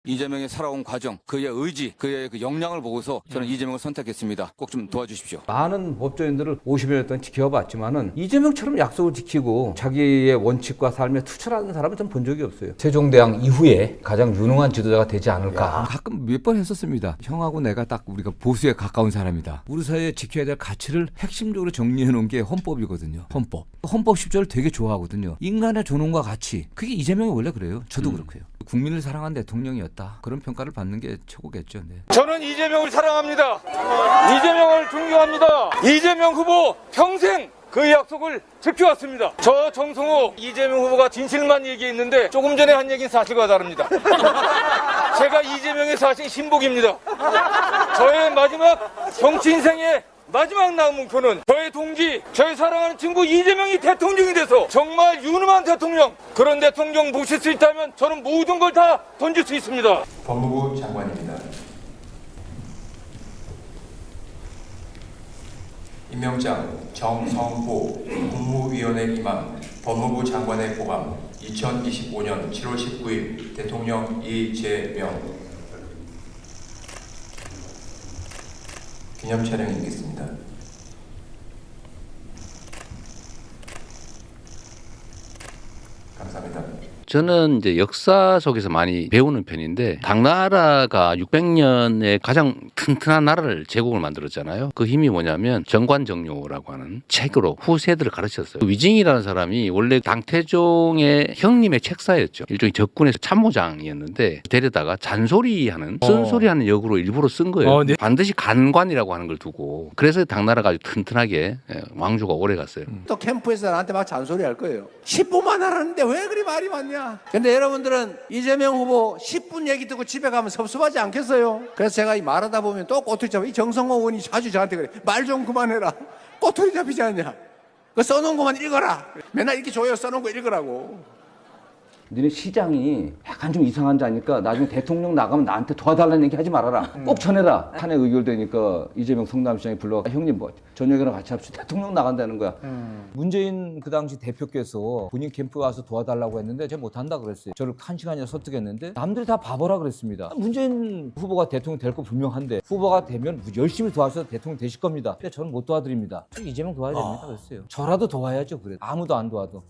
이재명의 살아온 과정, 그의 의지, 그의 그 역량을 보고서 저는 이재명을 선택했습니다. 꼭 좀 도와주십시오. 많은 법조인들을 50여 년 동안 지켜봤지만은 이재명처럼 약속을 지키고 자기의 원칙과 삶에 투철하는 사람은 전 본 적이 없어요. 세종대왕 이후에 가장 유능한 지도자가 되지 않을까. 가끔 몇 번 했었습니다. 형하고 내가 딱 우리가 보수에 가까운 사람이다. 우리 사회에 지켜야 될 가치를 핵심적으로 정리해 놓은 게 헌법이거든요. 헌법 10조를 되게 좋아하거든요. 인간의 존엄과 가치. 그게 이재명이 원래 그래요. 저도 그렇고요. 국민을 사랑한 대통령이었다. 그런 평가를 받는 게 최고겠죠. 네. 저는 이재명을 사랑합니다. 이재명을 존경합니다. 이재명 후보 평생 그 약속을 지켜왔습니다. 저 정성호 이재명 후보가 진실만 얘기했는데 조금 전에 한 얘기는 사실과 다릅니다. 제가 이재명의 사실 신복입니다. 저의 마지막 정치 인생의 마지막 남은 목표는 저의 동지, 저의 사랑하는 친구 이재명이 대통령이 돼서 정말 유능한 대통령, 그런 대통령 모실 수 있다면 저는 모든 걸 다 던질 수 있습니다. 법무부 장관입니다. 임명장 정성호 국무위원회 임함 법무부 장관의 고감 2025년 7월 19일 대통령 이재명 기념 촬영이 있겠습니다. 감사합니다. 저는 이제 역사 속에서 많이 배우는 편인데 당나라가 600년에 가장 튼튼한 나라를 제국을 만들었잖아요. 그 힘이 뭐냐면 정관정요라고 하는 책으로 후세들을 가르쳤어요. 위징이라는 사람이 원래 당태종의 형님의 책사였죠. 일종의 적군의 참모장이었는데 데려다가 잔소리하는 쓴소리하는 역으로 일부러 쓴 거예요. 네. 반드시 간관이라고 하는 걸 두고 그래서 당나라가 아주 튼튼하게 왕조가 오래 갔어요. 또 캠프에서 나한테 막 잔소리 할 거예요. 10분만 하라는데 왜 그리 말이 많냐? 근데 여러분들은 이재명 후보 10분 얘기 듣고 집에 가면 섭섭하지 않겠어요? 그래서 제가 이 말하다 보면 또 꼬투리 잡아. 이 정성호 의원이 자주 저한테 그래. 말 좀 그만해라. 꼬투리 잡히지 않냐? 그 써놓은 것만 읽어라. 맨날 이렇게 조여 써놓은 거 읽으라고. 너네 시장이 약간 좀 이상한 자니까 나중에 대통령 나가면 나한테 도와달라는 얘기 하지 말아라. 꼭 전해라. 탄핵 의결되니까 이재명 성남시장이 불러가 형님 뭐 저녁이랑 같이 합시다. 대통령 나간다는 거야. 문재인 그 당시 대표께서 본인 캠프 와서 도와달라고 했는데 제가 못한다 그랬어요. 저를 1시간이나 설득했는데 남들이 다 바보라 그랬습니다. 문재인 후보가 대통령 될 거 분명한데 후보가 되면 열심히 도와서 대통령 되실 겁니다. 근데 저는 못 도와드립니다. 이재명 도와야 됩니다 그랬어요. 저라도 도와야죠. 그래. 아무도 안 도와도.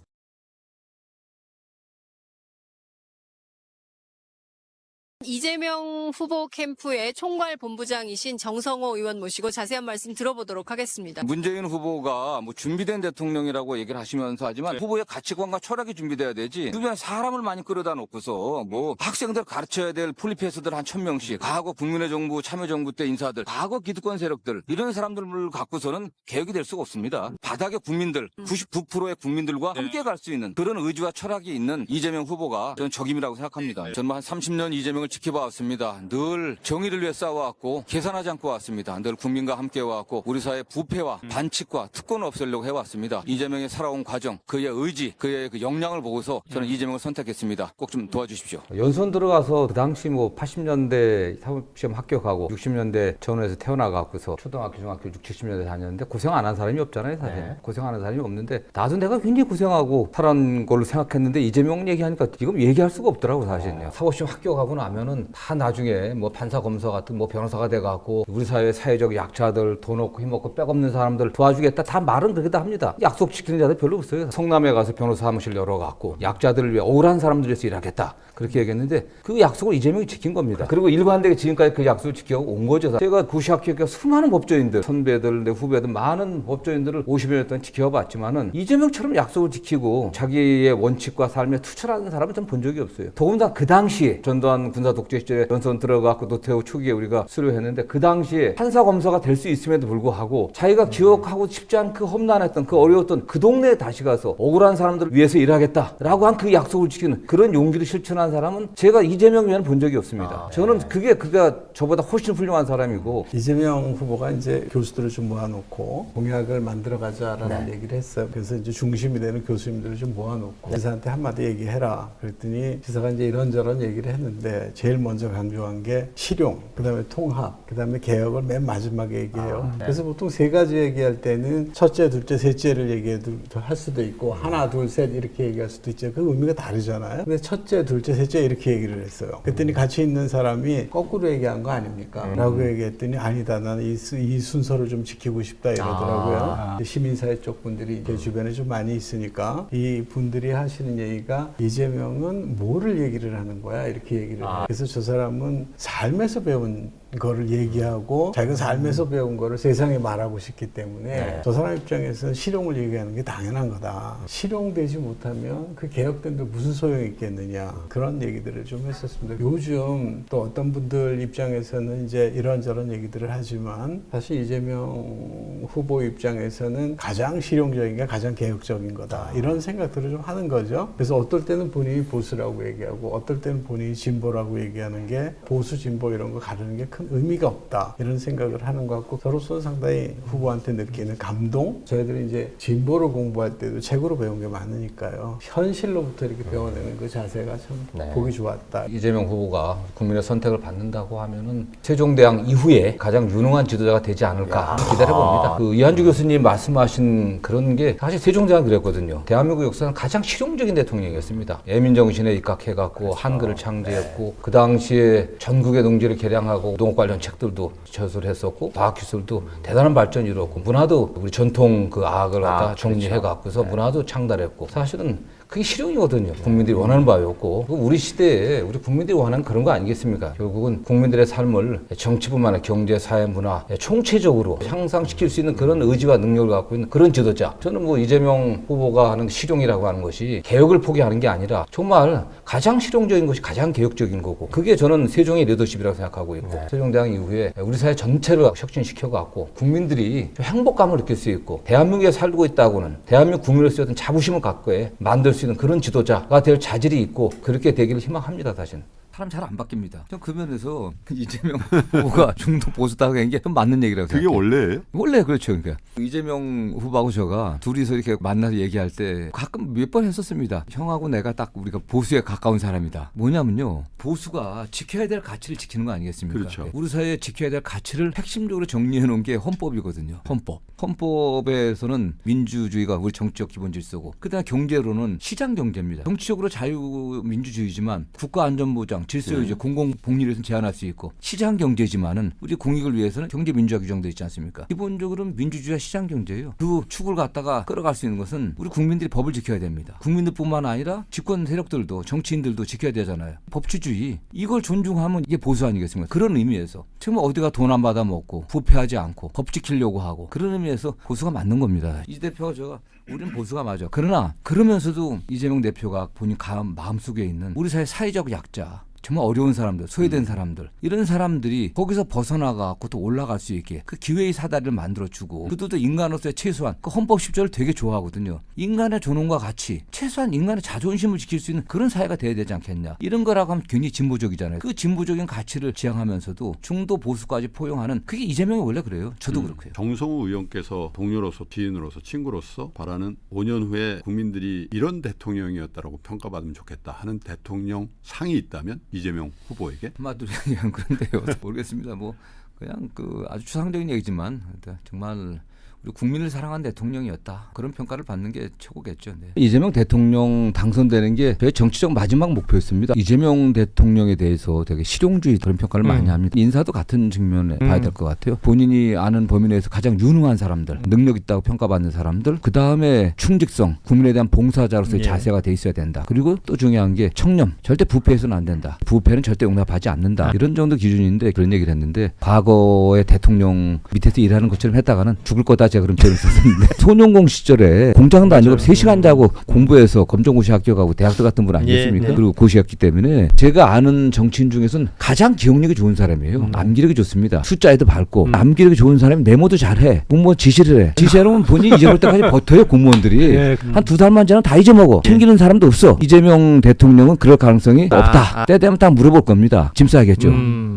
이재명 후보 캠프의 총괄 본부장이신 정성호 의원 모시고 자세한 말씀 들어보도록 하겠습니다. 문재인 후보가 뭐 준비된 대통령이라고 얘기를 하시면서 하지만 후보의 가치관과 철학이 준비돼야 되지. 주변에 사람을 많이 끌어다 놓고서 뭐 학생들 가르쳐야 될 폴리페스들 한 1000명씩, 과거 국민의 정부, 참여정부 때 인사들, 과거 기득권 세력들 이런 사람들을 갖고서는 개혁이 될 수가 없습니다. 바닥의 국민들, 99%의 국민들과 함께 갈 수 있는 그런 의지와 철학이 있는 이재명 후보가 저는 적임이라고 생각합니다. 저는 한 30년 이재명을 지켜봐왔습니다. 늘 정의를 위해 싸워왔고 계산하지 않고 왔습니다. 늘 국민과 함께 와왔고 우리 사회 부패와 반칙과 특권을 없애려고 해왔습니다. 이재명의 살아온 과정, 그의 의지, 그의 그 역량을 보고서 저는 이재명을 선택했습니다. 꼭 좀 도와주십시오. 연수원 들어가서 그 당시 뭐 80년대 사법시험 합격하고 60년대 전원에서 태어나갖고서 초등학교, 중학교 60, 70년대 다녔는데 고생 안 한 사람이 없잖아요, 사실. 네. 고생 안 한 사람이 없는데 나도 내가 굉장히 고생하고 살아온 걸로 생각했는데 이재명 얘기하니까 지금 얘기할 수가 없더라고, 사실은요. 사법시험 합격하고 나면은 다 나중에 뭐 판사, 검사 같은 뭐 변호사가 돼갖고 우리 사회 사회적 약자들, 돈 없고 힘 없고 빽 없는 사람들 도와주겠다. 다 말은 그렇게 다 합니다. 약속 지키는 자들 별로 없어요. 성남에 가서 변호사 사무실 열어갖고 약자들을 위해 억울한 사람들을 위해서 일하겠다. 그렇게 얘기했는데 그 약속을 이재명이 지킨 겁니다. 그리고 일관되게 지금까지 그 약속을 지켜오고 온 거죠. 제가 구시학교에 수많은 법조인들, 선배들, 내 후배들 많은 법조인들을 50여 년 동안 지켜봤지만은 이재명처럼 약속을 지키고 자기의 원칙과 삶에 투철하는 사람은 전 본 적이 없어요. 더군다나 그 당시에 전두환 군사 독재 시절에 연수원 들어가고 노태우 초기에 우리가 수료했는데 그 당시에 판사 검사가 될 수 있음에도 불구하고 자기가 기억하고 싶지 않은 그 험난했던 그 어려웠던 그 동네에 다시 가서 억울한 사람들을 위해서 일하겠다라고 한 그 약속을 지키는 그런 용기를 실천한 사람은 제가 이재명 외에는 본 적이 없습니다. 저는 그가 저보다 훨씬 훌륭한 사람이고. 이재명 후보가 이제 교수들을 좀 모아놓고 공약을 만들어가자라는 얘기를 했어요. 그래서 이제 중심이 되는 교수님들을 좀 모아놓고 지사한테 한마디 얘기해라. 그랬더니 지사가 이제 이런저런 얘기를 했는데 제일 먼저 강조한 게 실용, 그다음에 통합, 그다음에 개혁을 맨 마지막에 얘기해요. 그래서 보통 세 가지 얘기할 때는 첫째, 둘째, 셋째를 얘기해도 할 수도 있고 하나, 둘, 셋 이렇게 얘기할 수도 있죠. 그 의미가 다르잖아요. 근데 첫째, 둘째, 셋째 이렇게 얘기를 했어요. 그랬더니 같이 있는 사람이 거꾸로 얘기한 거 아닙니까? 라고 얘기했더니 아니다. 나는 이 순서를 좀 지키고 싶다 이러더라고요. 시민사회 쪽 분들이 제 주변에 좀 많이 있으니까 이 분들이 하시는 얘기가 이재명은 뭐를 얘기를 하는 거야? 이렇게 얘기를 해요. 그래서 저 사람은 삶에서 배운 거를 얘기하고 자기가 삶에서 배운 거를 세상에 말하고 싶기 때문에 저 사람 입장에서는 실용을 얘기하는 게 당연한 거다. 실용되지 못하면 그 개혁된들 무슨 소용이 있겠느냐. 그런 얘기들을 좀 했었습니다. 요즘 또 어떤 분들 입장에서는 이제 이런저런 얘기들을 하지만 사실 이재명 후보 입장에서는 가장 실용적인 게 가장 개혁적인 거다. 이런 생각들을 좀 하는 거죠. 그래서 어떨 때는 본인이 보수라고 얘기하고 어떨 때는 본인이 진보라고 얘기하는 게 보수, 진보 이런 거 가르는 게 큰 의미가 없다. 이런 생각을 하는 것 같고 저로서는 상당히 후보한테 느끼는 감동. 저희들이 이제 진보를 공부할 때도 책으로 배운 게 많으니까요. 현실로부터 이렇게 배워내는 그 자세가 참 보기 좋았다. 이재명 후보가 국민의 선택을 받는다고 하면은 세종대왕 이후에 가장 유능한 지도자가 되지 않을까 기대해봅니다. 그 이한주 교수님 말씀하신 그런 게 사실 세종대왕 그랬거든요. 대한민국 역사는 가장 실용적인 대통령이었습니다. 애민정신에 입각해갖고 한글을 창제했고 그 당시에 전국의 농지를 개량하고 농업 관련 책들도 저술했었고 과학기술도 대단한 발전을 이루었고 문화도 우리 전통 그 아학을 갖다 정리해갖고서 문화도 창달했고 사실은 그게 실용이거든요. 국민들이 원하는 바였고 우리 시대에 우리 국민들이 원하는 그런 거 아니겠습니까? 결국은 국민들의 삶을 정치뿐만 아니라 경제, 사회, 문화 총체적으로 향상시킬 수 있는 그런 의지와 능력을 갖고 있는 그런 지도자. 저는 뭐 이재명 후보가 하는 실용이라고 하는 것이 개혁을 포기하는 게 아니라 정말 가장 실용적인 것이 가장 개혁적인 거고 그게 저는 세종의 리더십이라고 생각하고 있고 세종대왕 이후에 우리 사회 전체를 혁신시켜갖고 국민들이 좀 행복감을 느낄 수 있고 대한민국에 살고 있다고는 대한민국 국민으로서의 어떤 자부심을 갖고 만들 수 있는 그런 지도자가 될 자질이 있고 그렇게 되기를 희망합니다. 사실은. 사람 잘 안 바뀝니다. 전 그 면에서 이재명 후보가 중도 보수다고 하는 게 좀 맞는 얘기라고 생각해요. 그게 원래예요? 원래 그렇죠. 그러니까 이재명 후보하고 저가 둘이서 이렇게 만나서 얘기할 때 가끔 몇 번 했었습니다. 형하고 내가 딱 우리가 보수에 가까운 사람이다. 뭐냐면요. 보수가 지켜야 될 가치를 지키는 거 아니겠습니까? 그렇죠. 우리 사회에 지켜야 될 가치를 핵심적으로 정리해 놓은 게 헌법이거든요. 헌법. 헌법에서는 민주주의가 우리 정치적 기본 질서고 그다음에 경제로는 시장 경제입니다. 정치적으로 자유민주주의지만 국가안전보장, 질서유지, 공공복리를 제한할 수 있고 시장 경제지만은 우리 공익을 위해서는 경제민주화 규정도 있지 않습니까? 기본적으로는 민주주의와 시장 경제예요. 그 축을 갖다가 끌어갈 수 있는 것은 우리 국민들이 법을 지켜야 됩니다. 국민들뿐만 아니라 집권 세력들도 정치인들도 지켜야 되잖아요. 법치주의 이걸 존중하면 이게 보수 아니겠습니까? 그런 의미에서 정말 어디가 돈 안 받아 먹고 부패하지 않고 법 지키려고 하고 그런 의미에서 보수가 맞는 겁니다. 이 대표가 제가 우리는 보수가 맞아. 그러나 그러면서도 이재명 대표가 본인 마음속에 있는 우리 사회 사회적 약자 정말 어려운 사람들, 소외된 사람들 이런 사람들이 거기서 벗어나가고 또 올라갈 수 있게 그 기회의 사다리를 만들어주고 그들도 인간으로서의 최소한 그 헌법 10조를 되게 좋아하거든요. 인간의 존엄과 가치, 최소한 인간의 자존심을 지킬 수 있는 그런 사회가 돼야 되지 않겠냐. 이런 거라고 하면 굉장히 진보적이잖아요. 그 진보적인 가치를 지향하면서도 중도 보수까지 포용하는 그게 이재명이 원래 그래요. 저도 그렇고요. 정성우 의원께서 동료로서 지인으로서 친구로서 바라는 5년 후에 국민들이 이런 대통령이었다라고 평가받으면 좋겠다 하는 대통령 상이 있다면 이재명 후보에게 한마디로 그냥 그런데요. 모르겠습니다. 뭐 그냥 그 아주 추상적인 얘기지만 정말 우리 국민을 사랑한 대통령이었다. 그런 평가를 받는 게 최고겠죠. 네. 이재명 대통령 당선되는 게 저의 정치적 마지막 목표였습니다. 이재명 대통령에 대해서 되게 실용주의 그런 평가를 많이 합니다. 인사도 같은 측면에 봐야 될 것 같아요. 본인이 아는 범위 내에서 가장 유능한 사람들, 능력 있다고 평가받는 사람들, 그 다음에 충직성, 국민에 대한 봉사자로서의 자세가 돼 있어야 된다. 그리고 또 중요한 게 청렴, 절대 부패해서는 안 된다. 부패는 절대 용납하지 않는다. 이런 정도 기준인데 그런 얘기를 했는데 과거의 대통령 밑에서 일하는 것처럼 했다가는 죽을 거다. 제가 그럼 죄를 썼었는데 소년공 시절에 공장도 아니고 3시간 자고 공부해서 검정고시 합격하고 대학교 같은 분 아니겠습니까? 그리고 고시였기 때문에 제가 아는 정치인 중에서는 가장 기억력이 좋은 사람이에요. 암기력이 좋습니다. 숫자에도 밝고 암기력이 좋은 사람이 메모도 잘해. 공무원 지시를 해. 지시하면 본인이 잊어버릴 때까지 버텨요. 공무원들이. 한 2달만 지나면 다 잊어먹어. 챙기는 사람도 없어. 이재명 대통령은 그럴 가능성이 없다. 때 되면 딱 물어볼 겁니다. 짐 싸겠죠.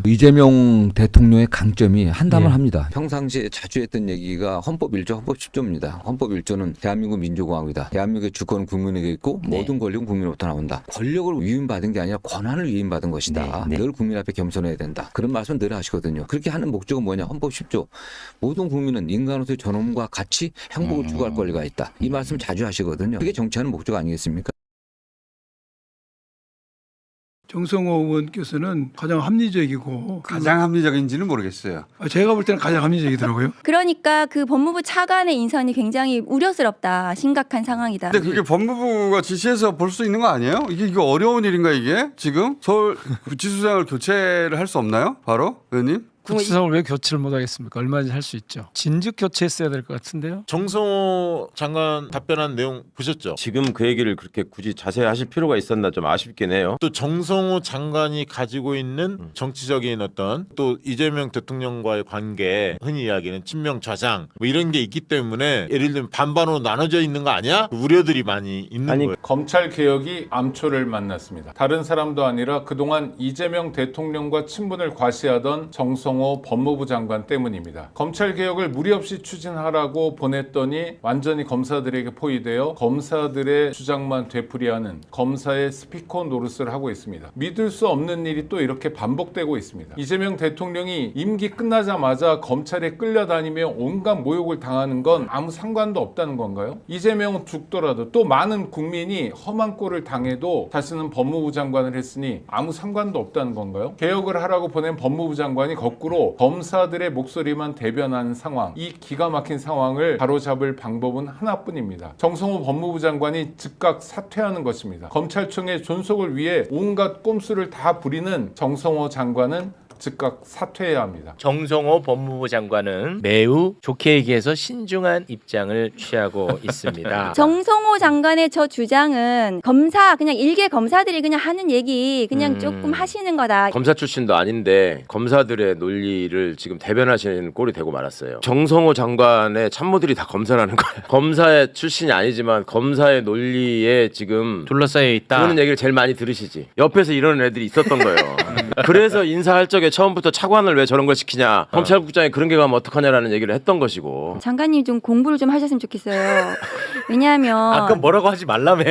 이재명 대통령의 강점이 한담을 합니다. 평상시에 자주 했던 얘기가 헌법 1조, 헌법 10조입니다. 헌법 1조는 대한민국 민주공화국이다. 대한민국의 주권은 국민에게 있고 모든 권력은 국민으로부터 나온다. 권력을 위임받은 게 아니라 권한을 위임받은 것이다. 늘 국민 앞에 겸손해야 된다. 그런 말씀 늘 하시거든요. 그렇게 하는 목적은 뭐냐? 헌법 10조. 모든 국민은 인간으로서의 존엄과 가치, 행복을 추구할 권리가 있다. 이 말씀 자주 하시거든요. 그게 정치하는 목적 아니겠습니까? 정성호 의원께서는 가장 합리적이고 가장 합리적인지는 모르겠어요. 제가 볼 때는 가장 합리적이더라고요. 그러니까 그 법무부 차관의 인선이 굉장히 우려스럽다. 심각한 상황이다. 근데 그게 법무부가 지시해서 볼 수 있는 거 아니에요? 이게 어려운 일인가 이게? 지금 서울 구치소장을 교체를 할 수 없나요? 바로 의원님? 구치소장을 왜 교체를 못하겠습니까? 얼마든지 할 수 있죠. 진즉 교체했어야 될 것 같은데요. 정성호 장관 답변한 내용 보셨죠? 지금 그 얘기를 그렇게 굳이 자세히 하실 필요가 있었나 좀 아쉽긴 해요. 또 정성호 장관이 가지고 있는 정치적인 어떤 또 이재명 대통령과의 관계, 흔히 이야기하는 친명 좌장 뭐 이런 게 있기 때문에 예를 들면 반반으로 나눠져 있는 거 아니야? 우려들이 많이 있는 거예요. 검찰 개혁이 암초를 만났습니다. 다른 사람도 아니라 그동안 이재명 대통령과 친분을 과시하던 정성호 법무부 장관 때문입니다. 검찰 개혁을 무리 없이 추진하라고 보냈더니 완전히 검사들에게 포위되어 검사들의 주장만 되풀이하는 검사의 스피커 노릇을 하고 있습니다. 믿을 수 없는 일이 또 이렇게 반복되고 있습니다. 이재명 대통령이 임기 끝나자마자 검찰에 끌려다니며 온갖 모욕을 당하는 건 아무 상관도 없다는 건가요? 이재명은 죽더라도 또 많은 국민이 험한 꼴을 당해도 자신은 법무부 장관을 했으니 아무 상관도 없다는 건가요? 개혁을 하라고 보낸 법무부 장관이 거꾸로 검사들의 목소리만 대변하는 상황, 이 기가 막힌 상황을 바로잡을 방법은 하나뿐입니다. 정성호 법무부 장관이 즉각 사퇴하는 것입니다. 검찰청의 존속을 위해 온갖 꼼수를 다 부리는 정성호 장관은 즉각 사퇴해야 합니다. 정성호 법무부 장관은 매우 좋게 얘기해서 신중한 입장을 취하고 있습니다. 정성호 장관의 저 주장은 검사 그냥 일개 검사들이 그냥 하는 얘기 그냥 조금 하시는 거다. 검사 출신도 아닌데 검사들의 논리를 지금 대변하시는 꼴이 되고 말았어요. 정성호 장관의 참모들이 다 검사라는 거예요. 검사의 출신이 아니지만 검사의 논리에 지금 둘러싸여 있다. 그런 얘기를 제일 많이 들으시지. 옆에서 이러는 애들이 있었던 거예요. 그래서 인사할 적에 처음부터 차관을 왜 저런 걸 시키냐, 검찰국장이 그런 게 가면 어떡하냐라는 얘기를 했던 것이고. 장관님 좀 공부를 좀 하셨으면 좋겠어요. 왜냐하면 아까 뭐라고 하지 말라며.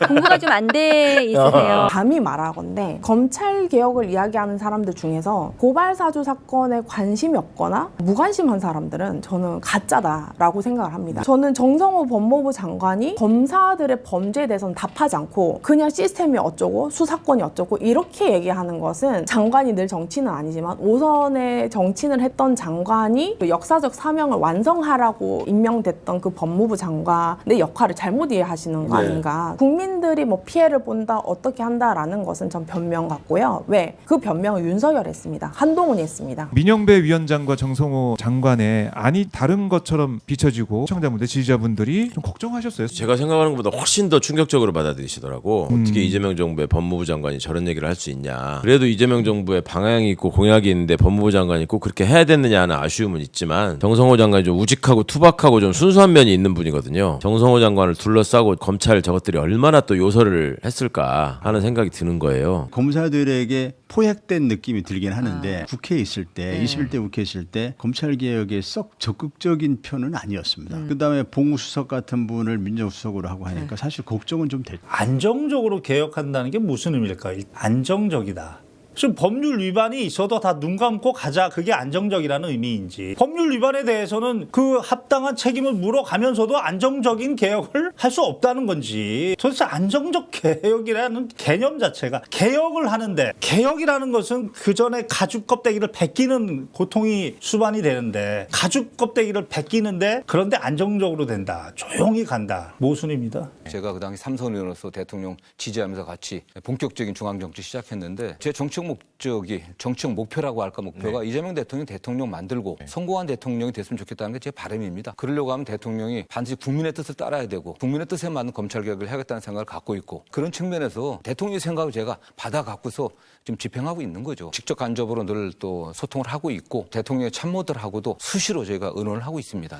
공부가 좀 안 돼 있으세요. 감히 말하건대 검찰 개혁을 이야기하는 사람들 중에서 고발 사주 사건에 관심이 없거나 무관심한 사람들은 저는 가짜다라고 생각을 합니다. 저는 정성호 법무부 장관이 검사들의 범죄에 대해서는 답하지 않고 그냥 시스템이 어쩌고 수사권이 어쩌고 이렇게 얘기하는 것은 장관이 늘 정치는 아니지만 5선의 정치를 했던 장관이 그 역사적 사명을 완성하라고 임명됐던 그 법무부 장관의 역할을 잘못 이해하시는 거 아닌가. 국민들이 뭐 피해를 본다 어떻게 한다라는 것은 전 변명 같고요. 왜? 그 변명은 윤석열이 했습니다. 한동훈이 했습니다. 민영배 위원장과 정성호 장관의 안이 다른 것처럼 비춰지고 시청자분들 지지자분들이 좀 걱정하셨어요. 제가 생각하는 것보다 훨씬 더 충격적으로 받아들이시더라고. 어떻게 이재명 정부의 법무부 장관이 저런 얘기를 할 수 있냐. 그래도 이재명 정부의 방향이 있고 공약이 있는데 법무부 장관이 꼭 그렇게 해야 되느냐 하는 아쉬움은 있지만 정성호 장관이 좀 우직하고 투박하고 좀 순수한 면이 있는 분이거든요. 정성호 장관을 둘러싸고 검찰 저것들이 얼마나 또 요소를 했을까 하는 생각이 드는 거예요. 검사들에게 포획된 느낌이 들긴 하는데 국회에 있을 때 21대 국회에 있을 때 검찰개혁에 썩 적극적인 편은 아니었습니다. 그다음에 봉수석 같은 분을 민정수석으로 하고 하니까 사실 걱정은 좀 됐죠. 안정적으로 개혁한다는 게 무슨 의미일까요? 안정적이다. 지금 법률 위반이 있어도 다 눈 감고 가자, 그게 안정적이라는 의미인지, 법률 위반에 대해서는 그 합당한 책임을 물어가면서도 안정적인 개혁을 할 수 없다는 건지, 도대체 안정적 개혁이라는 개념 자체가, 개혁을 하는데 개혁이라는 것은 그 전에 가죽 껍데기를 벗기는 고통이 수반이 되는데 가죽 껍데기를 벗기는데 그런데 안정적으로 된다, 조용히 간다, 모순입니다. 제가 그 당시 삼선 의원으로서 대통령 지지하면서 같이 본격적인 중앙정치 시작했는데 제 정치적 목적이, 정치적 목표라고 할까, 목표가 이재명 대통령이 대통령 만들고 성공한 대통령이 됐으면 좋겠다는 게 제 바람입니다. 그러려고 하면 대통령이 반드시 국민의 뜻을 따라야 되고 국민의 뜻에 맞는 검찰개혁을 해야겠다는 생각을 갖고 있고, 그런 측면에서 대통령의 생각을 제가 받아갖고서 지금 집행하고 있는 거죠. 직접 간접으로 늘 또 소통을 하고 있고 대통령의 참모들하고도 수시로 저희가 의논을 하고 있습니다.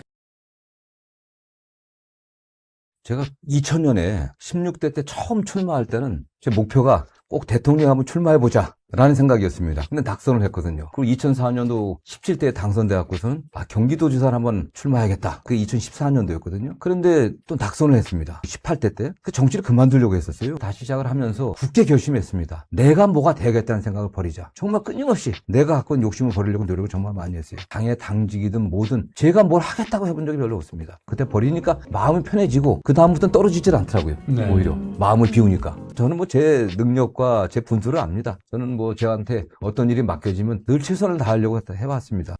제가 2000년에 16대 때 처음 출마할 때는 제 목표가 꼭 대통령 한번 출마해보자. 라는 생각이었습니다. 근데 낙선을 했거든요. 그리고 2004년도 17대에 당선돼 갖고서는 경기도지사를 한번 출마해야겠다. 그게 2014년도였거든요. 그런데 또 낙선을 했습니다. 18대 때 그 정치를 그만두려고 했었어요. 다시 시작을 하면서 굳게 결심했습니다. 내가 뭐가 되겠다는 생각을 버리자. 정말 끊임없이 내가 갖고 있는 욕심을 버리려고 노력을 정말 많이 했어요. 당의 당직이든 뭐든 제가 뭘 하겠다고 해본 적이 별로 없습니다. 그때 버리니까 마음이 편해지고 그 다음부터는 떨어지질 않더라고요. 네. 오히려 마음을 비우니까. 저는 뭐 제 능력과 제 분수를 압니다. 저는 뭐 저한테 어떤 일이 맡겨지면 늘 최선을 다하려고 해왔습니다.